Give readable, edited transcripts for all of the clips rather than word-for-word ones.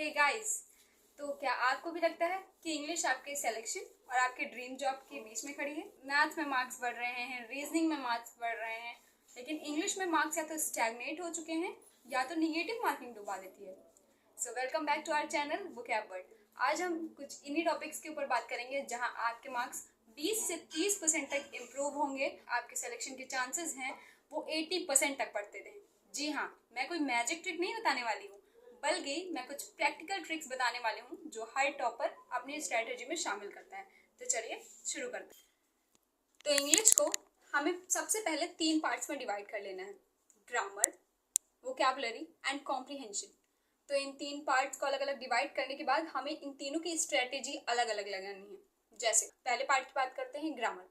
Hey guys, तो क्या आपको भी लगता है कि इंग्लिश आपके सिलेक्शन और आपके ड्रीम जॉब के बीच में खड़ी है? मैथ में मार्क्स बढ़ रहे हैं, रीजनिंग में मार्क्स बढ़ रहे हैं, लेकिन इंग्लिश में मार्क्स या तो स्टैग्नेट हो चुके हैं या तो निगेटिव मार्किंग डुबा देती है। So welcome back to our channel vocab world. आज हम कुछ इन्हीं टॉपिक्स के ऊपर बात करेंगे जहां आपके मार्क्स 20 से 30% तक इम्प्रूव होंगे। आपके सिलेक्शन के चांसेस हैं वो 80% तक बढ़ते थे। जी हाँ, मैं कोई मैजिक ट्रिक नहीं बताने वाली हूँ, बल्कि मैं कुछ प्रैक्टिकल ट्रिक्स बताने वाली हूँ जो हर टॉपर अपनी स्ट्रेटेजी में शामिल करता है। तो चलिए शुरू करते हैं। तो इंग्लिश को हमें सबसे पहले 3 पार्ट्स में डिवाइड कर लेना है: ग्रामर, वोकैबुलरी एंड कॉम्प्रिहेंशन। तो इन 3 पार्ट्स को अलग अलग डिवाइड करने के बाद हमें इन तीनों की स्ट्रेटेजी अलग अलग लगानी है। जैसे पहले पार्ट की बात करते हैं, ग्रामर।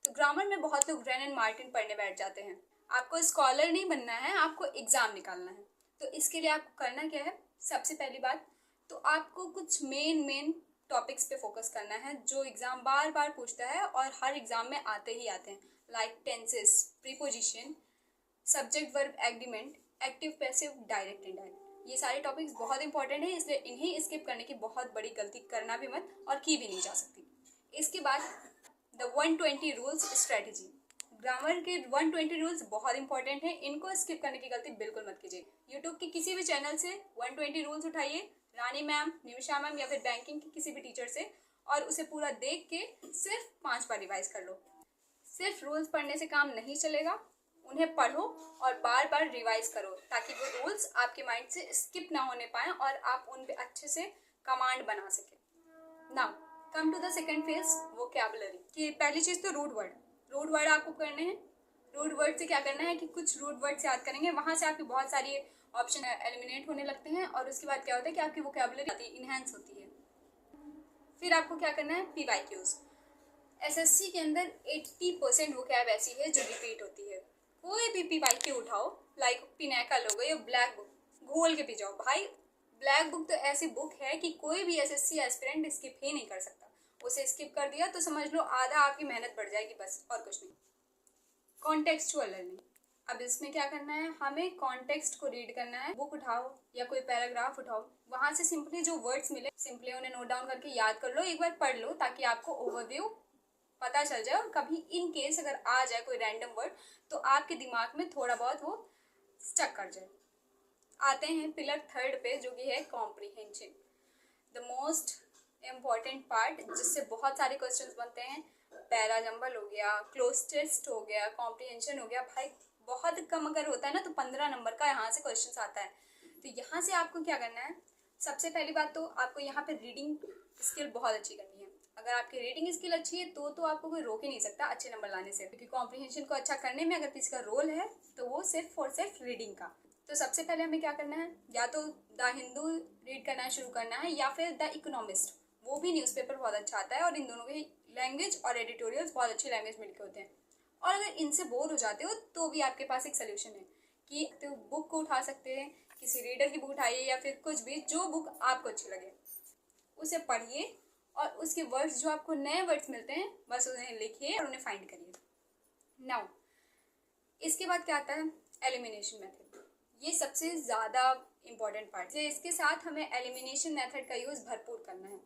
तो ग्रामर में बहुत लोग रेन एंड मार्टिन पढ़ने बैठ जाते हैं। आपको स्कॉलर नहीं बनना है, आपको एग्जाम निकालना है। तो इसके लिए आपको करना क्या है? सबसे पहली बात तो आपको कुछ मेन टॉपिक्स पे फोकस करना है जो एग्जाम बार बार पूछता है और हर एग्जाम में आते ही आते हैं, like tenses, preposition, subject verb agreement, active passive, direct indirect. ये सारे टॉपिक्स बहुत इंपॉर्टेंट है, इसलिए इन्हें स्किप करने की बहुत बड़ी गलती करना भी मत और की भी नहीं जा सकती। इसके बाद द 120 रूल्स स्ट्रेटेजी। ग्रामर के 120 रूल्स बहुत इंपॉर्टेंट है, इनको स्किप करने की गलती बिल्कुल मत कीजिए। यूट्यूब के किसी भी चैनल से 120 रूल्स उठाइए, रानी मैम, निमिषा मैम या फिर बैंकिंग के किसी भी टीचर से, और उसे पूरा देख के सिर्फ 5 बार रिवाइज कर लो। सिर्फ रूल्स पढ़ने से काम नहीं चलेगा, उन्हें पढ़ो और बार बार रिवाइज करो ताकि वो रूल्स आपके माइंड से स्किप ना होने पाए और आप उन पे अच्छे से कमांड बना सके। Now come to the second phase, vocabulary की पहली चीज तो रूट वर्ड। रूट वर्ड आपको करने हैं। रूट वर्ड से क्या करना है कि कुछ रूट वर्ड्स याद करेंगे, वहां से आपकी बहुत सारी ऑप्शन एलिमिनेट होने लगते हैं और उसके बाद क्या होता है कि आपकी वोकैबुलरी इनहेंस होती है। फिर आपको क्या करना है? पीवाईक्यूज। एसएससी के अंदर 80% वोकैब ऐसी है जो रिपीट होती है। कोई भी पीवाईक्यू उठाओ, लाइक पिनेकल हो गई, ब्लैक बुक, घोल के पी जाओ भाई। ब्लैक बुक तो ऐसी बुक है कि कोई भी एसएससी एस्पिरेंट स्किप ही नहीं कर सकता। उसे स्किप कर दिया तो समझ लो आधा आपकी मेहनत बढ़ जाएगी, बस और कुछ नहीं। Contextual learning. अब इसमें क्या करना है? हमें कॉन्टेक्स्ट को रीड करना है। बुक उठाओ या कोई पैराग्राफ उठाओ, वहां से सिंपली जो वर्ड्स मिले सिंपली उन्हें नोट डाउन करके याद कर लो, एक बार पढ़ लो ताकि आपको ओवरव्यू पता चल जाए और कभी इन केस अगर आ जाए कोई रैंडम वर्ड तो आपके दिमाग में थोड़ा बहुत वो स्टक कर जाए। आते हैं पिलर 3 पे जो कि है comprehension, the most important part जिससे बहुत सारे क्वेश्चंस बनते हैं। पैरा जंबल हो गया, क्लोज टेस्ट हो गया, कॉम्प्रिहेंशन हो गया। भाई बहुत कम अगर होता है ना तो 15 नंबर का यहाँ से क्वेश्चन आता है। तो यहाँ से आपको क्या करना है? सबसे पहली बात तो आपको यहाँ पे रीडिंग स्किल बहुत अच्छी करनी है। अगर आपकी रीडिंग स्किल अच्छी है तो आपको कोई रोक ही नहीं सकता अच्छे नंबर लाने से, क्योंकि कॉम्प्रिहेंशन को अच्छा करने में अगर किसी का रोल है तो वो सिर्फ और सिर्फ रीडिंग का। तो सबसे पहले हमें क्या करना है? या तो द हिंदू रीड करना शुरू करना है या फिर द इकोनॉमिस्ट। वो भी न्यूज़पेपर बहुत अच्छा आता है और इन दोनों की लैंग्वेज और एडिटोरियल्स बहुत अच्छी लैंग्वेज मिलके होते हैं। और अगर इनसे बोर हो जाते हो तो भी आपके पास एक सोल्यूशन है कि तो बुक को उठा सकते हैं, किसी रीडर की बुक उठाइए या फिर कुछ भी, जो बुक आपको अच्छी लगे उसे पढ़िए और उसके वर्ड्स जो आपको नए वर्ड्स मिलते हैं बस उन्हें लिखिए और उन्हें फाइंड करिए। नाउ इसके बाद क्या आता है? Elimination method. ये सबसे ज़्यादा इम्पॉर्टेंट पार्ट है। इसके साथ हमें एलिमिनेशन मेथड का यूज़ भरपूर करना है।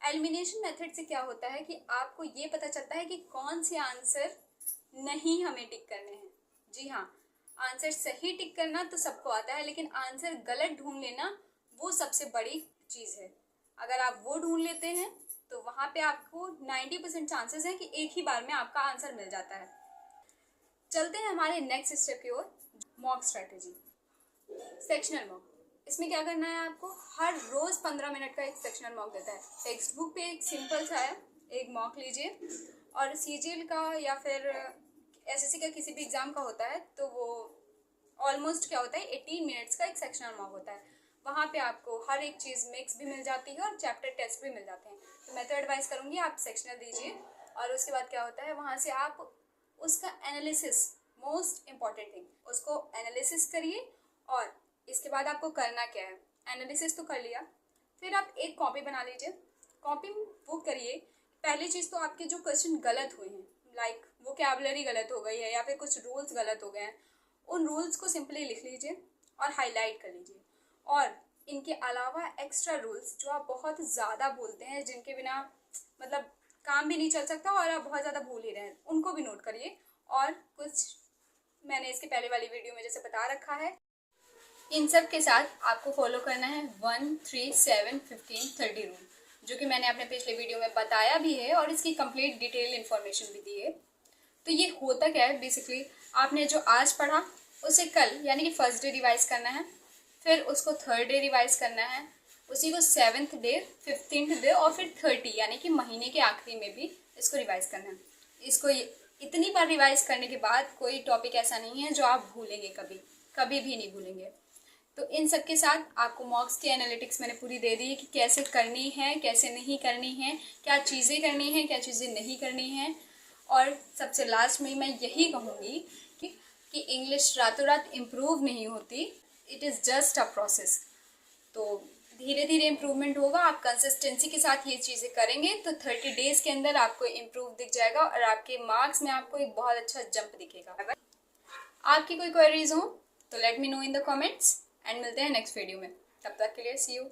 एलिमिनेशन मेथड से क्या होता है कि आपको ये पता चलता है कि कौन से आंसर नहीं हमें टिक करने हैं। जी हाँ, आंसर सही टिक करना तो सबको आता है, लेकिन आंसर गलत ढूंढ लेना वो सबसे बड़ी चीज़ है। अगर आप वो ढूंढ लेते हैं तो वहाँ पे आपको 90% चांसेस हैं कि एक ही बार में आपका आंसर मिल जाता है। चलते हैं हमारे नेक्स्ट स्टेप की ओर, मॉक स्ट्रेटेजी। Sectional mock. इसमें क्या करना है? आपको हर रोज 15 मिनट का एक सेक्शनल मॉक देता है। टेक्स्ट बुक पे एक सिंपल सा है, एक मॉक लीजिए, और सीजीएल का या फिर एसएससी का किसी भी एग्जाम का होता है तो वो ऑलमोस्ट क्या होता है 18 मिनट्स का एक सेक्शनल मॉक होता है। वहाँ पे आपको हर एक चीज़ मिक्स भी मिल जाती है और चैप्टर टेस्ट भी मिल जाते हैं। तो मैं तो एडवाइस करूँगी आप सेक्शनल दीजिए, और उसके बाद क्या होता है वहाँ से आप उसका एनालिसिस, मोस्ट इम्पॉर्टेंट थिंग, उसको एनालिसिस करिए। और इसके बाद आपको करना क्या है? एनालिसिस तो कर लिया, फिर आप एक कॉपी बना लीजिए। कॉपी वो करिए, पहली चीज़ तो आपके जो क्वेश्चन गलत हुए हैं, लाइक वोकैबुलरी गलत हो गई है या फिर कुछ रूल्स गलत हो गए हैं, उन रूल्स को सिंपली लिख लीजिए और हाईलाइट कर लीजिए। और इनके अलावा एक्स्ट्रा रूल्स जो आप बहुत ज़्यादा भूलते हैं, जिनके बिना मतलब काम भी नहीं चल सकता और आप बहुत ज़्यादा भूल ही रहे हैं, उनको भी नोट करिए। और कुछ मैंने इसके पहले वाली वीडियो में जैसे बता रखा है, इन सब के साथ आपको फॉलो करना है 1, 3, 7, 15, 30 रूल, जो कि मैंने अपने पिछले वीडियो में बताया भी है और इसकी कंप्लीट डिटेल इन्फॉर्मेशन भी दी है। तो ये होता क्या है, बेसिकली आपने जो आज पढ़ा उसे कल यानी कि फर्स्ट डे रिवाइज करना है, फिर उसको थर्ड डे रिवाइज करना है, उसी को 7th डे, 15th डे और फिर 30 यानी कि महीने के आखिरी में भी इसको रिवाइज करना है। इसको इतनी बार रिवाइज करने के बाद कोई टॉपिक ऐसा नहीं है जो आप भूलेंगे, कभी कभी भी नहीं भूलेंगे। तो इन सब के साथ आपको मॉक्स की एनालिटिक्स मैंने पूरी दे दी है कि कैसे करनी है, कैसे नहीं करनी है, क्या चीज़ें करनी है, क्या चीज़ें नहीं करनी है। और सबसे लास्ट में मैं यही कहूँगी कि इंग्लिश रातों रात इम्प्रूव नहीं होती, it is just a process. तो धीरे धीरे इम्प्रूवमेंट होगा, आप कंसिस्टेंसी के साथ ये चीज़ें करेंगे तो 30 डेज़ के अंदर आपको इम्प्रूव दिख जाएगा और आपके मार्क्स में आपको एक बहुत अच्छा जंप दिखेगा। अगर आपकी कोई क्वेरीज हो तो let me know in the comments and मिलते हैं नेक्स्ट वीडियो में। तब तक के लिए सी यू।